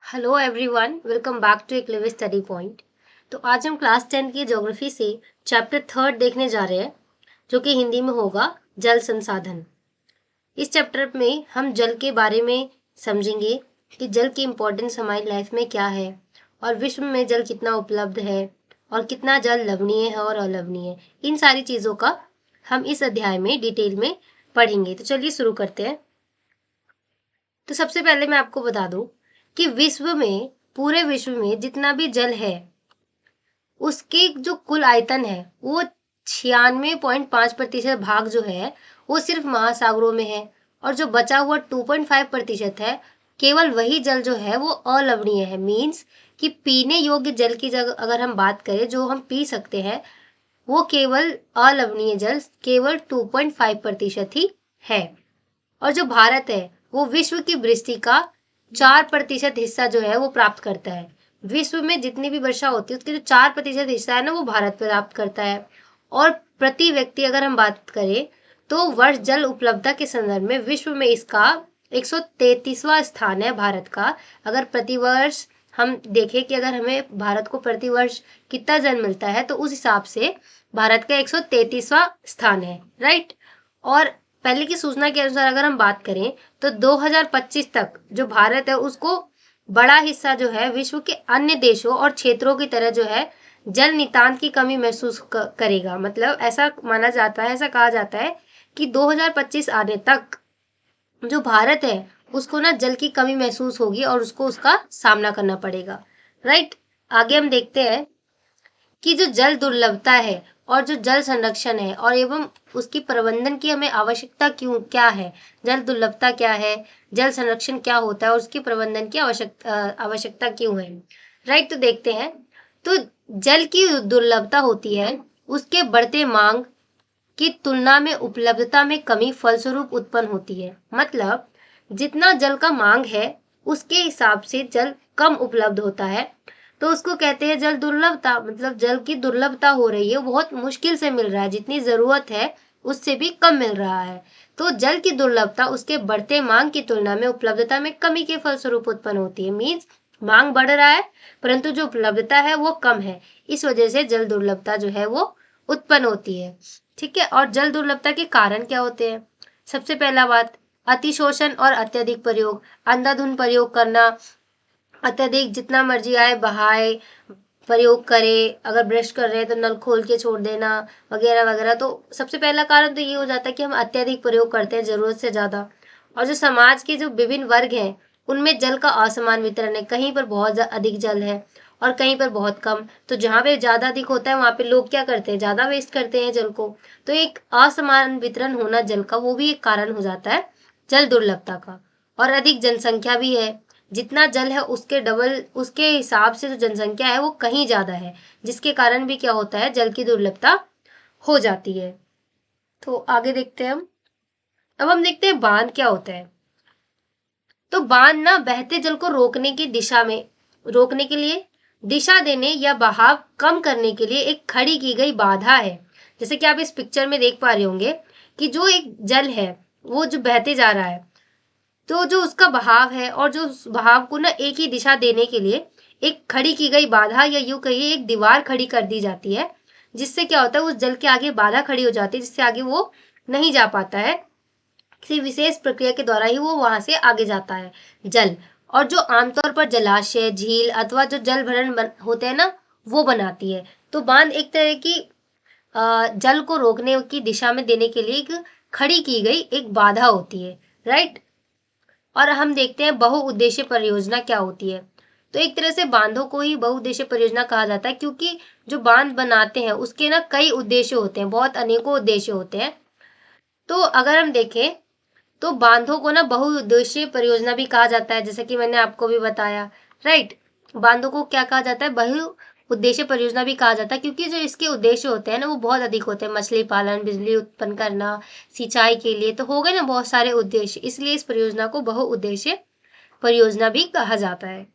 Hello everyone, welcome back to एक live study point. तो आज हम क्लास 10 की ज्योग्राफी से चैप्टर 3 देखने जा रहे हैं, जो कि हिंदी में होगा जल संसाधन। इस चैप्टर में हम जल के बारे में समझेंगे कि जल की इम्पोर्टेंस हमारी लाइफ में क्या है और विश्व में जल कितना उपलब्ध है और कितना जल लवणीय है और अलवणीय। इन सारी चीज़ों का हम इस अध्याय में डिटेल में पढ़ेंगे। तो चलिए शुरू करते हैं। तो सबसे पहले मैं आपको बता दूं कि पूरे विश्व में जितना भी जल है, उसके जो कुल आयतन है वो 96.5% भाग जो है वो सिर्फ महासागरों में है, और जो बचा हुआ 2.5% है, केवल वही जल जो है वो अलवणीय है। मीन्स कि पीने योग्य जल की जगह अगर हम बात करें, जो हम पी सकते हैं, वो केवल अलवणीय जल केवल 2.5% ही है। और जो भारत है वो विश्व की वृष्टि का 4% हिस्सा जो है वो प्राप्त करता है। विश्व में जितनी भी वर्षा होती है उसके जो 4% हिस्सा है ना, वो भारत प्राप्त करता है। और प्रति व्यक्ति अगर हम बात करें तो वर्ष जल उपलब्धता के संदर्भ में विश्व में इसका 133वां स्थान है भारत का। अगर प्रति वर्ष हम देखें कि अगर हमें भारत को प्रति वर्ष कितना जल मिलता है, तो उस हिसाब से भारत का 133वां स्थान है, राइट। और पहले की सूचना के अनुसार अगर हम बात करें तो 2025 तक जो भारत है उसको बड़ा हिस्सा जो है विश्व के अन्य देशों और क्षेत्रों की तरह जो है जल नितांत की कमी महसूस करेगा। मतलब ऐसा माना जाता है, ऐसा कहा जाता है कि 2025 आने तक जो भारत है उसको ना जल की कमी महसूस होगी और उसको उसका सामना करना पड़ेगा, राइट। आगे हम देखते हैं कि जो जल दुर्लभता है और जो जल संरक्षण है और एवं उसकी प्रबंधन की हमें आवश्यकता क्या है, जल दुर्लभता क्या है, जल संरक्षण क्या होता है और उसकी प्रबंधन की आवश्यकता क्यों है, राइट। तो देखते हैं। तो जल की दुर्लभता होती है उसके बढ़ते मांग की तुलना में उपलब्धता में कमी फलस्वरूप उत्पन्न होती है। मतलब जितना जल का मांग है उसके हिसाब से जल कम उपलब्ध होता है, तो उसको कहते हैं जल दुर्लभता। मतलब जल की दुर्लभता हो रही है, बहुत मुश्किल से मिल रहा है, जितनी जरूरत है उससे भी कम मिल रहा है। तो जल की दुर्लभता उसके बढ़ते मांग की तुलना में उपलब्धता में कमी के फलस्वरूप उत्पन्न होती है। मीन्स मांग बढ़ रहा है परंतु जो उपलब्धता है वो कम है, इस वजह से जल दुर्लभता जो है वो उत्पन्न होती है। ठीक है। और जल दुर्लभता के कारण क्या होते हैं? सबसे पहला बात, अतिशोषण और अत्यधिक प्रयोग। अंधाधुंध प्रयोग करना, अत्यधिक जितना मर्जी आए बहाए प्रयोग करे, अगर ब्रश कर रहे हैं तो नल खोल के छोड़ देना वगैरह वगैरह। तो सबसे पहला कारण तो ये हो जाता है कि हम अत्यधिक प्रयोग करते हैं जरूरत से ज्यादा। और जो समाज के जो विभिन्न वर्ग हैं उनमें जल का असमान वितरण है, कहीं पर बहुत अधिक जल है और कहीं पर बहुत कम। तो जहाँ पे ज्यादा अधिक होता है वहां पे लोग क्या करते हैं, ज्यादा वेस्ट करते हैं जल को। तो एक असमान वितरण होना जल का, वो भी एक कारण हो जाता है जल दुर्लभता का। और अधिक जनसंख्या भी है, जितना जल है उसके डबल, उसके हिसाब से जो जनसंख्या है वो कहीं ज्यादा है, जिसके कारण भी क्या होता है, जल की दुर्लभता हो जाती है। तो आगे देखते हैं हम। अब हम देखते हैं बांध क्या होता है। तो बांध ना बहते जल को रोकने के लिए, दिशा देने या बहाव कम करने के लिए एक खड़ी की गई बाधा है। जैसे कि आप इस पिक्चर में देख पा रहे होंगे कि जो एक जल है वो जो बहते जा रहा है, तो जो उसका बहाव है और जो उस बहाव को ना एक ही दिशा देने के लिए एक खड़ी की गई बाधा, या यूं कहिए एक दीवार खड़ी कर दी जाती है, जिससे क्या होता है उस जल के आगे बाधा खड़ी हो जाती है, जिससे आगे वो नहीं जा पाता है। किसी विशेष प्रक्रिया के द्वारा ही वो वहां से आगे जाता है जल। और जो आमतौर पर जलाशय, झील अथवा जो जल भरण होते हैं ना, वो बनाती है। तो बांध एक तरह की जल को रोकने की दिशा में देने के लिए एक खड़ी की गई एक बाधा होती है, राइट। और हम देखते हैं बहुउद्देशीय परियोजना क्या होती है। तो एक तरह से बांधों को ही बहुउद्देशीय परियोजना कहा जाता है, क्योंकि जो बांध बनाते हैं उसके ना कई उद्देश्य होते हैं, बहुत अनेकों उद्देश्य होते हैं। तो अगर हम देखें तो बांधों को ना बहुउद्देशीय परियोजना भी कहा जाता है, जैसे कि मैंने आपको भी बताया, राइट। बांधों को क्या कहा जाता है, बहुउद्देशीय परियोजना भी कहा जाता है, क्योंकि जो इसके उद्देश्य होते हैं ना वो बहुत अधिक होते हैं। मछली पालन, बिजली उत्पन्न करना, सिंचाई के लिए, तो हो गए ना बहुत सारे उद्देश्य, इसलिए इस परियोजना को बहुउद्देशीय परियोजना भी कहा जाता है।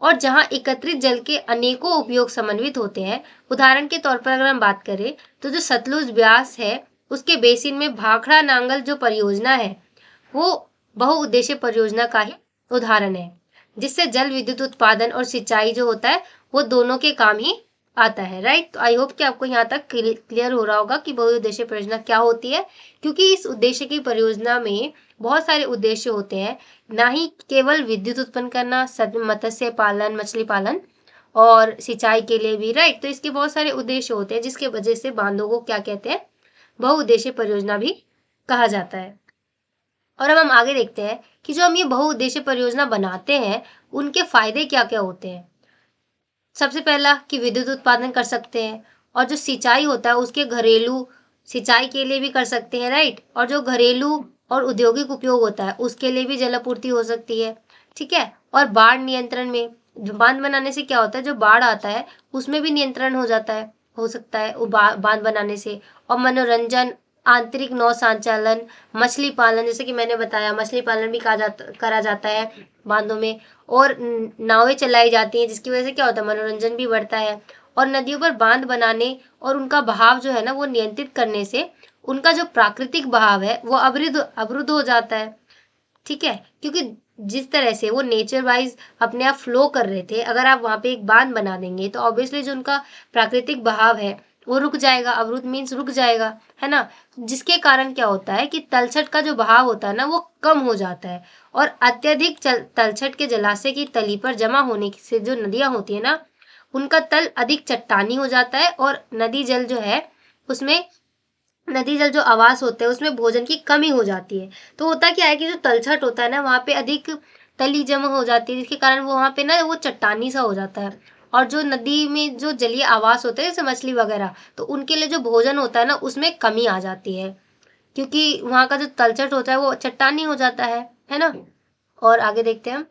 और जहां एकत्रित जल के अनेकों उपयोग समन्वित होते हैं, उदाहरण के तौर पर अगर हम बात करें तो जो सतलुज ब्यास है उसके बेसिन में भाखड़ा नांगल जो परियोजना है वो बहुउद्देशीय परियोजना का ही उदाहरण है, जिससे जल विद्युत उत्पादन और सिंचाई जो होता है वो दोनों के काम ही आता है। राइट, तो आई होप कि आपको यहाँ तक क्लियर हो रहा होगा कि बहुउद्देशीय परियोजना क्या होती है, क्योंकि इस उद्देश्य की परियोजना में बहुत सारे उद्देश्य होते हैं, ना ही केवल विद्युत उत्पन्न करना, मत्स्य पालन, मछली पालन और सिंचाई के लिए भी। राइट, तो इसके बहुत सारे उद्देश्य होते हैं, जिसके वजह से बांधों को क्या कहते हैं, बहुउद्देशीय परियोजना भी कहा जाता है। और अब हम आगे देखते हैं कि जो हम ये बहुउद्देशीय परियोजना बनाते हैं उनके फायदे क्या क्या होते हैं। सबसे पहला कि विद्युत उत्पादन कर सकते हैं, और जो सिंचाई होता है उसके घरेलू सिंचाई के लिए भी कर सकते हैं। राइट, और जो घरेलू और औद्योगिक उपयोग होता है उसके लिए भी जल आपूर्ति हो सकती है। ठीक है, और बाढ़ नियंत्रण में बांध बनाने से क्या होता है, जो बाढ़ आता है उसमें भी नियंत्रण हो जाता है, हो सकता है बांध बनाने से। और मनोरंजन, आंतरिक नौ संचालन, मछली पालन, जैसे कि मैंने बताया मछली पालन भी करा जाता है बांधों में, और नावें चलाई जाती हैं, जिसकी वजह से क्या होता है, मनोरंजन भी बढ़ता है। और नदियों पर बांध बनाने और उनका बहाव जो है ना वो नियंत्रित करने से उनका जो प्राकृतिक बहाव है वो अवरुद्ध हो जाता है। ठीक है, क्योंकि जिस तरह से वो नेचर वाइज अपने आप फ्लो कर रहे थे, अगर आप वहां पे एक बांध बना देंगे तो ऑब्वियसली जो उनका प्राकृतिक बहाव है वो रुक जाएगा। अवरुद्ध मीन्स रुक जाएगा, है ना, जिसके कारण क्या होता है कि तलछट का जो बहाव होता है ना वो कम हो जाता है, और अत्यधिक तलछट के जलाशय की तली पर जमा होने से जो नदियां होती है ना उनका तल अधिक चट्टानी हो जाता है, और उसमें नदी जल जो आवास होते हैं उसमें भोजन की कमी हो जाती है। तो होता क्या है कि जो तलछट होता है ना वहाँ पे अधिक तली जमा हो जाती है, जिसके कारण वो वहाँ पे ना वो चट्टानी सा हो जाता है। और जो नदी में जो जलीय आवास होते हैं जैसे मछली वगैरह, तो उनके लिए जो भोजन होता है ना उसमें कमी आ जाती है, क्योंकि वहाँ का जो तलछट होता है वो चट्टानी हो जाता है ना। और आगे देखते हैं हम।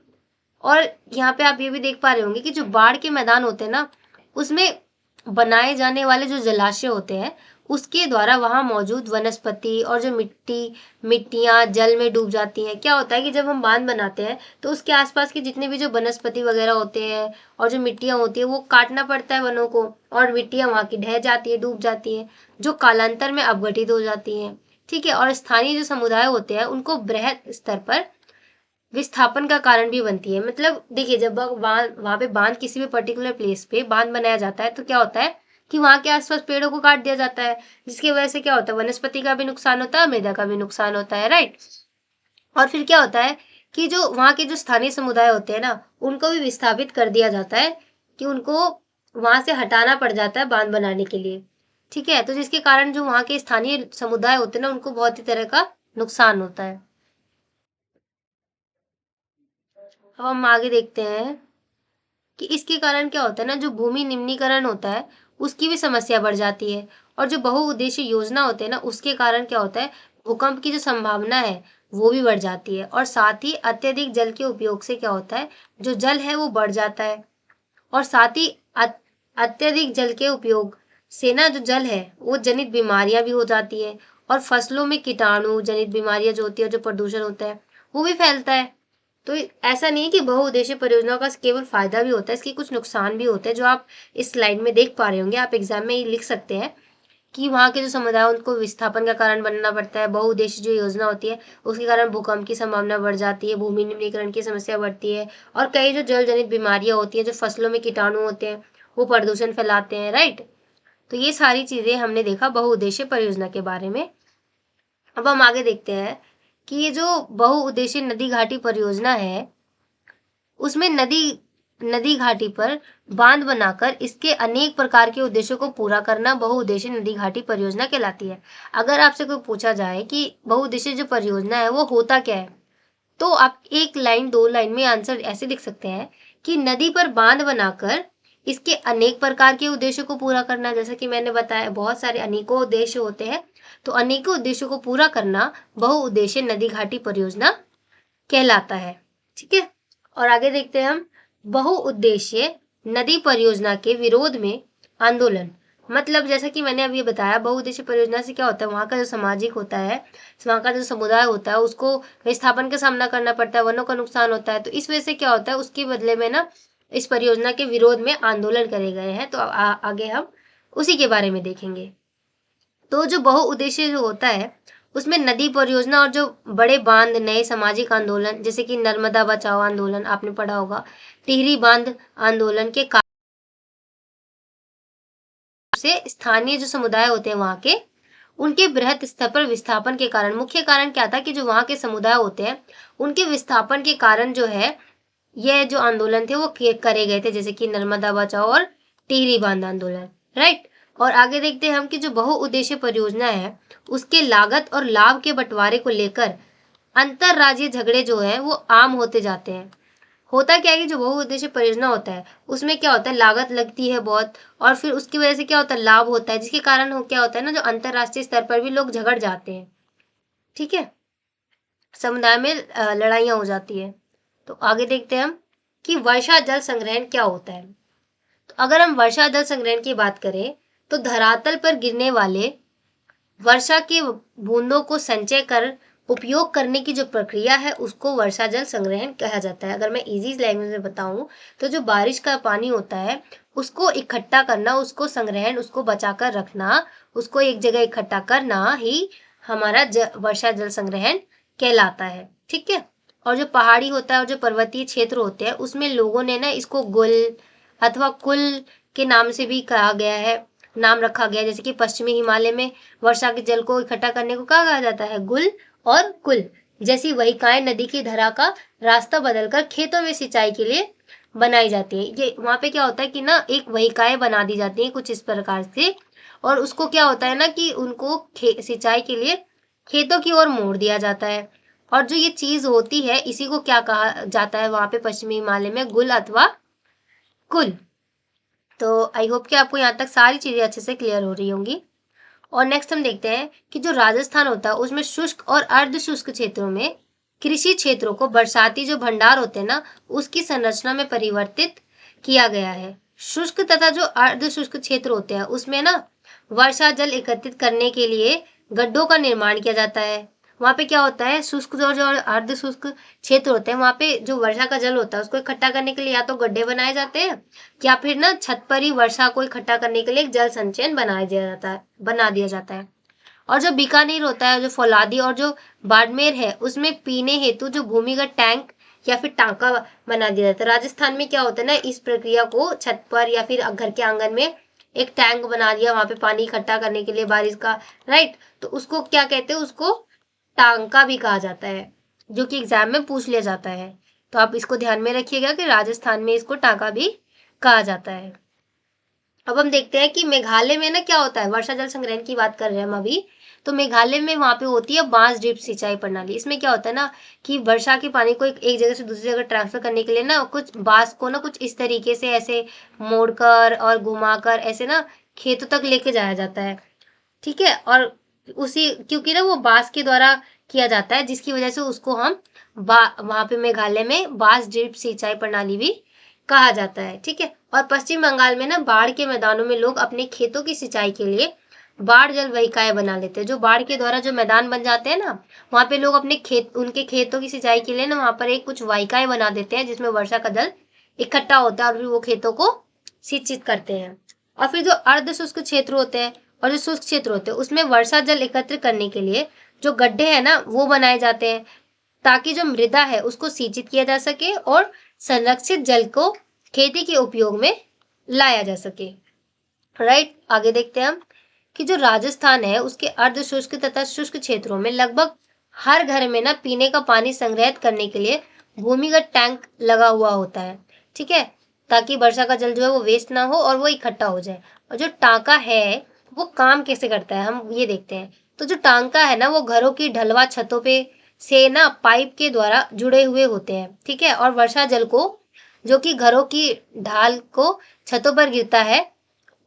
और यहाँ पे आप ये भी देख पा रहे होंगे कि जो बाढ़ के मैदान होते हैं ना उसमें बनाए जाने वाले जो जलाशय होते हैं उसके द्वारा वहां मौजूद वनस्पति और जो मिट्टियां जल में डूब जाती हैं। क्या होता है कि जब हम बांध बनाते हैं तो उसके आसपास के जितने भी जो वनस्पति वगैरह होते हैं और जो मिट्टियां होती है वो काटना पड़ता है वनों को, और मिट्टियां वहां की ढह जाती है, डूब जाती है, जो कालांतर में अपघटित हो जाती हैं। ठीक है, और स्थानीय जो समुदाय होते हैं उनको बृहद स्तर पर विस्थापन का कारण भी बनती है। मतलब देखिए, जब वहां पे बांध किसी भी पर्टिकुलर प्लेस पे बांध बनाया जाता है तो क्या होता है कि वहां के आसपास पेड़ों को काट दिया जाता है, जिसकी वजह से क्या होता है, वनस्पति का भी नुकसान होता है, मृदा का भी नुकसान होता है। राइट, और फिर क्या होता है कि जो वहां के जो स्थानीय समुदाय होते हैं ना उनको भी विस्थापित कर दिया जाता है, कि उनको वहां से हटाना पड़ जाता है बांध बनाने के लिए। ठीक है, तो जिसके कारण जो वहां के स्थानीय समुदाय होते हैं ना उनको बहुत ही तरह का नुकसान होता है। अब हम आगे देखते हैं कि इसके कारण क्या होता है ना, जो भूमि निम्नीकरण होता है उसकी भी समस्या बढ़ जाती है, और जो बहुउद्देशीय योजना होते हैं ना उसके कारण क्या होता है, भूकंप की जो संभावना है वो भी बढ़ जाती है, और साथ ही अत्यधिक जल के उपयोग से क्या होता है, जो जल है वो बढ़ जाता है, और साथ ही अत्यधिक जल के उपयोग से ना जो जल है वो जनित बीमारियां भी हो जाती है, और फसलों में कीटाणु जनित बीमारियां जो होती है, जो प्रदूषण होता है वो भी फैलता है। तो ऐसा नहीं है कि बहुउद्देशीय परियोजनाओं का केवल फायदा भी होता है, इसके कुछ नुकसान भी होते हैं, जो आप इस स्लाइड में देख पा रहे होंगे। आप एग्जाम में ये लिख सकते हैं कि वहाँ के जो समुदाय उनको विस्थापन का कारण बनना पड़ता है, बहुउद्देशीय जो योजना होती है उसके कारण भूकंप की संभावना बढ़ जाती है, भूमि निम्नीकरण की समस्या बढ़ती है, और कई जो जल जनित बीमारियां होती है, जो फसलों में कीटाणु होते हैं वो प्रदूषण फैलाते हैं। राइट, तो ये सारी चीजें हमने देखा बहुउद्देशीय परियोजना के बारे में। अब हम आगे देखते हैं कि ये जो बहुउद्देशीय नदी घाटी परियोजना है उसमें नदी घाटी पर बांध बनाकर इसके अनेक प्रकार के उद्देश्यों को पूरा करना बहुउद्देशीय नदी घाटी परियोजना कहलाती है। अगर आपसे कोई पूछा जाए कि बहुउद्देशीय जो परियोजना है वो होता क्या है, तो आप एक लाइन दो लाइन में आंसर ऐसे लिख सकते हैं कि नदी पर बांध बनाकर इसके अनेक प्रकार के उद्देश्यों को पूरा करना। जैसे कि मैंने बताया बहुत सारे अनेकों उद्देश्य होते हैं, तो अनेकों उद्देश्यों को पूरा करना बहुउद्देशीय नदी घाटी परियोजना कहलाता है। ठीक है, और आगे देखते हैं हम बहुउद्देशीय नदी परियोजना के विरोध में आंदोलन। मतलब जैसा कि मैंने अभी बताया बहुउद्देशीय परियोजना से क्या होता है, वहां का जो सामाजिक होता है, वहां का जो समुदाय होता है उसको विस्थापन का सामना करना पड़ता है, वनों का नुकसान होता है, तो इस वजह से क्या होता है उसके बदले में ना इस परियोजना के विरोध में आंदोलन करे गए हैं। तो आगे हम उसी के बारे में देखेंगे। तो जो बहुउद्देशीय जो होता है उसमें नदी परियोजना और जो बड़े बांध, नए सामाजिक आंदोलन जैसे कि नर्मदा बचाओ आंदोलन आपने पढ़ा होगा, टिहरी बांध आंदोलन के कारण से स्थानीय जो समुदाय होते हैं वहां के, उनके बृहत स्तर पर विस्थापन के कारण, मुख्य कारण क्या था कि जो वहां के समुदाय होते हैं उनके विस्थापन के कारण जो है ये जो आंदोलन थे वो करे गए थे, जैसे कि नर्मदा बचाओ और टिहरी बांध आंदोलन, राइट। और आगे देखते हैं हम कि जो बहुउद्देशीय परियोजना है उसके लागत और लाभ के बंटवारे को लेकर अंतरराज्यीय झगड़े जो है वो आम होते जाते हैं। होता क्या है कि जो बहुउद्देशीय परियोजना होता है उसमें क्या होता है, लागत लगती है बहुत, और फिर उसकी वजह से क्या होता है, लाभ होता है, जिसके कारण क्या होता है ना, जो अंतरराष्ट्रीय स्तर पर भी लोग झगड़ जाते हैं, ठीक है, समुदाय में लड़ाइयाँ हो जाती है। तो आगे देखते हैं हम कि वर्षा जल संग्रहण क्या होता है। तो अगर हम वर्षा जल संग्रहण की बात करें तो धरातल पर गिरने वाले वर्षा के बूंदों को संचय कर उपयोग करने की जो प्रक्रिया है उसको वर्षा जल संग्रहण कहा जाता है। अगर मैं इजी लैंग्वेज में बताऊं तो जो बारिश का पानी होता है उसको इकट्ठा करना, उसको संग्रहण, उसको बचाकर रखना, उसको एक जगह इकट्ठा करना ही हमारा वर्षा जल संग्रहण कहलाता है, ठीक है। और जो पहाड़ी होता है और जो पर्वतीय क्षेत्र होते हैं उसमें लोगों ने ना इसको गुल अथवा कुल के नाम से भी कहा गया है, नाम रखा गया है। जैसे कि पश्चिमी हिमालय में वर्षा के जल को इकट्ठा करने को क्या कहा जाता है, गुल और कुल। जैसी वहिकाएं नदी की धारा का रास्ता बदलकर खेतों में सिंचाई के लिए बनाई जाती है। ये वहां पे क्या होता है कि ना एक वहिकाएं बना दी जाती है कुछ इस प्रकार से, और उसको क्या होता है ना कि उनको सिंचाई के लिए खेतों की ओर मोड़ दिया जाता है। और जो ये चीज होती है इसी को क्या कहा जाता है वहां पे पश्चिमी हिमालय में, गुल अथवा कुल। तो आई होप कि आपको यहाँ तक सारी चीजें अच्छे से क्लियर हो रही होंगी। और नेक्स्ट हम देखते हैं कि जो राजस्थान होता है उसमें शुष्क और अर्ध शुष्क क्षेत्रों में कृषि क्षेत्रों को बरसाती जो भंडार होते हैं ना उसकी संरचना में परिवर्तित किया गया है। शुष्क तथा जो अर्ध शुष्क क्षेत्र होते हैं उसमें ना वर्षा जल एकत्रित करने के लिए गड्ढों का निर्माण किया जाता है। वहां पे क्या होता है, शुष्क जो अर्ध शुष्क क्षेत्र होते हैं वहां पे जो वर्षा का जल होता है उसको इकट्ठा करने के लिए या तो गड्ढे बनाए जाते हैं या फिर ना छत पर ही वर्षा को इकट्ठा करने के लिए एक जल संचयन बना दिया जाता है। और जो बीकानेर होता है, जो फौलादी और जो बाड़मेर है उसमें पीने हेतु जो भूमिगत टैंक या फिर टांका बना दिया जाता है। राजस्थान में क्या होता है ना, इस प्रक्रिया को छत पर या फिर घर के आंगन में एक टैंक बना दिया वहां पे पानी इकट्ठा करने के लिए बारिश का, राइट। तो उसको क्या कहते हैं, उसको टांका भी कहा जाता है, जो कि एग्जाम में पूछ लिया जाता है। तो आप इसको ध्यान में रखिएगा कि राजस्थान में इसको टांका भी कहा जाता है। अब हम देखते हैं कि मेघालय में ना क्या होता है, वर्षा जल संग्रहण की बात कर रहे हैं हम अभी। तो मेघालय में वहां पे होती है बांस ड्रिप सिंचाई प्रणाली। इसमें क्या होता है ना कि वर्षा के पानी को एक जगह से दूसरी जगह ट्रांसफर करने के लिए ना कुछ बांस को ना कुछ इस तरीके से ऐसे मोड़कर और घुमाकर ऐसे ना खेतों तक लेके जाया जाता है, ठीक है। और उसी क्योंकि ना वो बांस के द्वारा किया जाता है जिसकी वजह से उसको हम वहां पे मेघालय में बांस ड्रिप सिंचाई प्रणाली भी कहा जाता है, ठीक है। और पश्चिम बंगाल में ना बाढ़ के मैदानों में लोग अपने खेतों की सिंचाई के लिए बाढ़ जल वहिकाएं बना लेते हैं। जो बाढ़ के द्वारा जो मैदान बन जाते हैं ना वहां पे लोग अपने उनके खेतों की सिंचाई के लिए ना वहां पर एक कुछ वाहिकाएं बना देते हैं जिसमें वर्षा का जल इकट्ठा होता है और फिर वो खेतों को सिंचित करते हैं। और फिर जो अर्ध शुष्क क्षेत्र होते हैं और जो शुष्क क्षेत्र होते हैं उसमें वर्षा जल एकत्र करने के लिए जो गड्ढे हैं ना वो बनाए जाते हैं ताकि जो मृदा है उसको सिंचित किया जा सके और संरक्षित जल को खेती के उपयोग में लाया जा सके, राइट। आगे देखते हैं हम कि जो राजस्थान है उसके अर्ध शुष्क तथा शुष्क क्षेत्रों में लगभग हर घर में ना पीने का पानी संग्रहित करने के लिए भूमिगत टैंक लगा हुआ होता है, ठीक है, ताकि वर्षा का जल जो है वो वेस्ट ना हो और वो इकट्ठा हो जाए। और जो टांका है वो काम कैसे करता है हम ये देखते हैं। तो जो टांका है ना वो घरों की ढलवा छतों पे से ना पाइप के द्वारा जुड़े हुए होते हैं, ठीक है। और वर्षा जल को जो कि घरों की ढाल को छतों पर गिरता है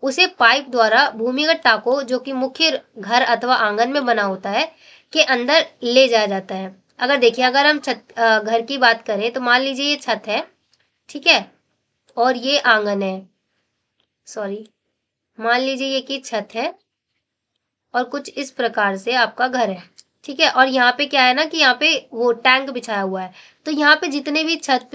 उसे पाइप द्वारा भूमिगत टाको जो कि मुख्य घर अथवा आंगन में बना होता है के अंदर ले जाया जाता है। अगर देखिए अगर हम घर की बात करें तो मान लीजिए ये छत है, ठीक है, और ये आंगन है, सॉरी मान लीजिए ये की छत है और कुछ इस प्रकार से आपका घर है, ठीक है। और यहाँ पे क्या है ना कि यहाँ पे वो टैंक बिछाया हुआ है। तो यहाँ पे जितने भी छत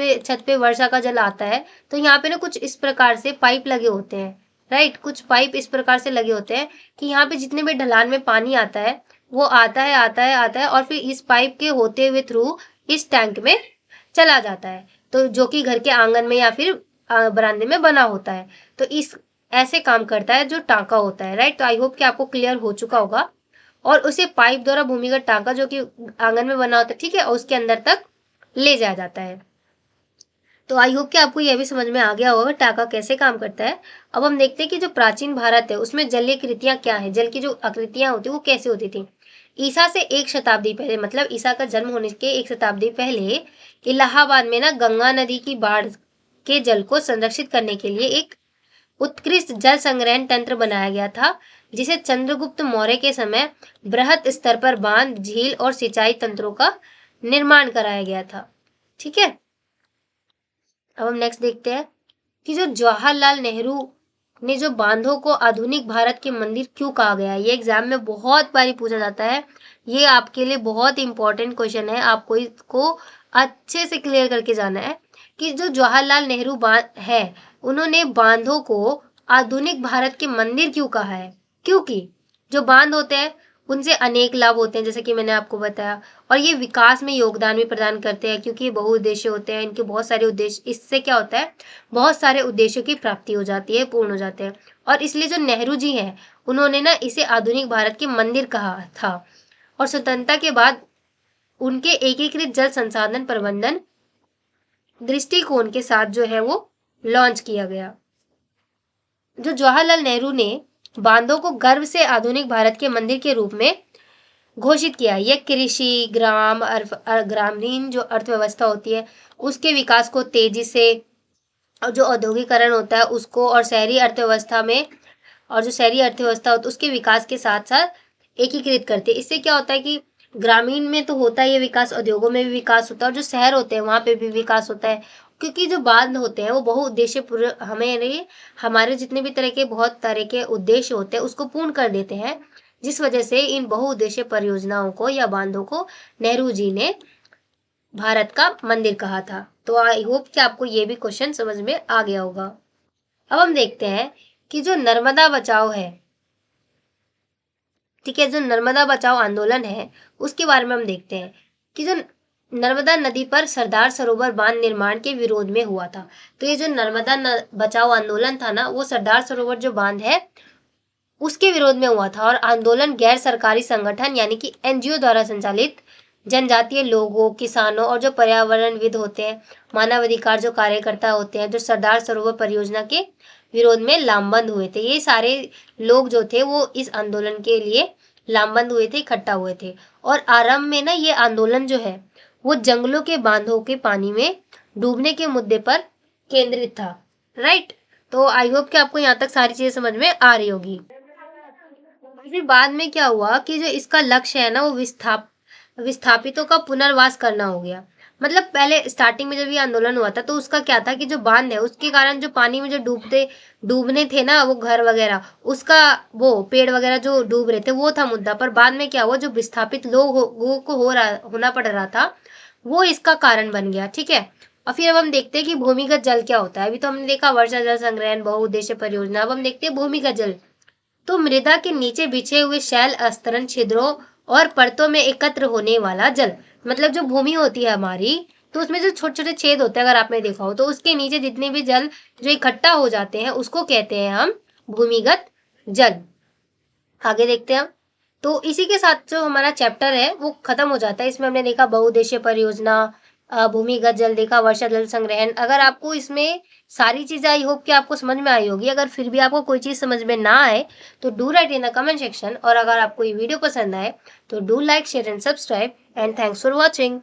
पे वर्षा का जल आता है तो यहाँ पे ना कुछ इस प्रकार से पाइप लगे होते हैं, राइट। कुछ पाइप इस प्रकार से लगे होते हैं कि यहाँ पे जितने भी ढलान में पानी आता है वो आता है और फिर इस पाइप के होते हुए थ्रू इस टैंक में चला जाता है, तो जो कि घर के आंगन में या फिर बरामदे में बना होता है। तो इस ऐसे काम करता है जो टांका होता है, राइट। तो आई होप कि आपको क्लियर हो चुका होगा। और उसे पाइप द्वारा भूमिगत टांका जो कि आंगन में बना होता है, ठीक है, और उसके अंदर तक ले जाया जाता है। तो आई होप कि आपको यह भी समझ में आ गया होगा टांका कैसे काम करता है। अब हम देखते हैं कि जो प्राचीन भारत है उसमें जलीय कृतियां क्या है, जल की जो आकृतियां होती है वो कैसे होती थी। ईसा से 1 शताब्दी पहले, मतलब ईसा का जन्म होने के 1 शताब्दी पहले इलाहाबाद में ना गंगा नदी की बाढ़ के जल को संरक्षित करने के लिए एक उत्कृष्ट जल संग्रहण तंत्र बनाया गया था, जिसे चंद्रगुप्त मौर्य के समय बृहत स्तर पर बांध, झील और सिंचाई तंत्रों का निर्माण कराया गया था। ठीक है, अब हम नेक्स्ट देखते हैं कि जो जवाहरलाल नेहरू ने जो बांधों को आधुनिक भारत के मंदिर क्यों कहा गया है, ये एग्जाम में बहुत बारी पूछा जाता है। ये आपके लिए बहुत इंपॉर्टेंट क्वेश्चन है, आपको इसको अच्छे से क्लियर करके जाना है कि जो जवाहरलाल नेहरू बांध है, उन्होंने बांधों को आधुनिक भारत के मंदिर क्यों कहा है। क्योंकि जो बांध होते हैं उनसे अनेक लाभ होते हैं, जैसे कि मैंने आपको बताया, और ये विकास में योगदान भी प्रदान करते हैं क्योंकि ये बहुउद्देशीय होते हैं। इनके बहुत सारे उद्देश्य, इससे क्या होता है, बहुत सारे उद्देश्यों की प्राप्ति हो जाती है, पूर्ण हो जाते हैं। और इसलिए जो नेहरू जी हैं उन्होंने ना इसे आधुनिक भारत के मंदिर कहा था। और स्वतंत्रता के बाद उनके एकीकृत जल संसाधन प्रबंधन दृष्टिकोण के साथ जो है वो लॉन्च किया गया। जो जवाहरलाल नेहरू ने बांधों को गर्व से आधुनिक भारत के मंदिर के रूप में घोषित किया। यह कृषि, ग्रामीण जो अर्थव्यवस्था होती है उसके विकास को तेजी से, और जो औद्योगिकरण होता है उसको, और शहरी अर्थव्यवस्था में, और जो शहरी अर्थव्यवस्था होती है उसके विकास के साथ साथ एकीकृत करते हैं। इससे क्या होता है कि ग्रामीण में तो होता है ये विकास, उद्योगों में भी विकास होता है, और जो शहर होते हैं वहाँ पे भी विकास होता है। क्योंकि जो बांध होते हैं वो बहुउद्देशीय पूरे हमें हमारे जितने भी तरह के बहुत तरह के उद्देश्य होते हैं उसको पूर्ण कर देते हैं, जिस वजह से इन बहुउद्देशीय परियोजनाओं को या बांधों को नेहरू जी ने भारत का मंदिर कहा था। तो आई होप कि आपको ये भी क्वेश्चन समझ में आ गया होगा। अब हम देखते हैं कि जो नर्मदा बचाओ है, ठीक है, जो नर्मदा बचाओ आंदोलन है उसके बारे में हम देखते हैं कि जो नर्मदा नदी पर सरदार सरोवर बांध निर्माण के विरोध में हुआ था। तो ये जो नर्मदा बचाओ आंदोलन था ना, वो सरदार सरोवर जो बांध है उसके विरोध में हुआ था। और आंदोलन गैर सरकारी संगठन यानी कि एनजीओ द्वारा संचालित जनजातीय लोगों, किसानों और जो पर्यावरणविद होते हैं, मानवाधिकार जो कार्यकर्ता होते हैं, जो सरदार सरोवर परियोजना के विरोध में लामबंद हुए थे, ये सारे लोग जो थे वो इस आंदोलन के लिए लामबंद हुए थे, इकट्ठा हुए थे। और आरंभ में ना ये आंदोलन जो है वो जंगलों के बांधों के पानी में डूबने के मुद्दे पर केंद्रित था, राइट। तो आई होप कि आपको यहाँ तक सारी चीजें समझ में आ रही होगी। फिर बाद में क्या हुआ कि जो इसका लक्ष्य है ना वो विस्थापितों का पुनर्वास करना हो गया। मतलब पहले स्टार्टिंग में जब ये आंदोलन हुआ था तो उसका क्या था कि जो बांध है उसके कारण जो पानी में जो डूबने थे ना वो घर वगैरह, उसका वो पेड़ वगैरह जो डूब रहे थे वो था मुद्दा। पर बाद में क्या हुआ, जो विस्थापित लोगों को होना पड़ रहा था वो इसका कारण बन गया, ठीक है। और फिर अब हम देखते हैं कि भूमिगत जल क्या होता है। अभी तो हमने देखा वर्षा जल संग्रहण, बहुउद्देशीय परियोजना। अब हम देखते हैं भूमिगत जल। तो मृदा के नीचे बिछे हुए शैल स्तरण छिद्रों और परतों में एकत्र होने वाला जल, मतलब जो भूमि होती है हमारी, तो उसमें जो छोटे छोटे छेद होते हैं अगर आपने देखा हो, तो उसके नीचे जितने भी जल जो इकट्ठा हो जाते हैं उसको कहते हैं हम भूमिगत जल। आगे देखते हैं हम। तो इसी के साथ जो हमारा चैप्टर है वो खत्म हो जाता है। इसमें हमने देखा बहुउद्देशीय परियोजना, भूमिगत जल देखा, वर्षा जल संग्रहण। अगर आपको इसमें सारी चीजें आई होप कि आपको समझ में आई होगी। अगर फिर भी आपको कोई चीज समझ में ना आए तो do right in the comment section. और अगर आपको ये वीडियो पसंद आए तो do like, share and subscribe. And thanks for watching.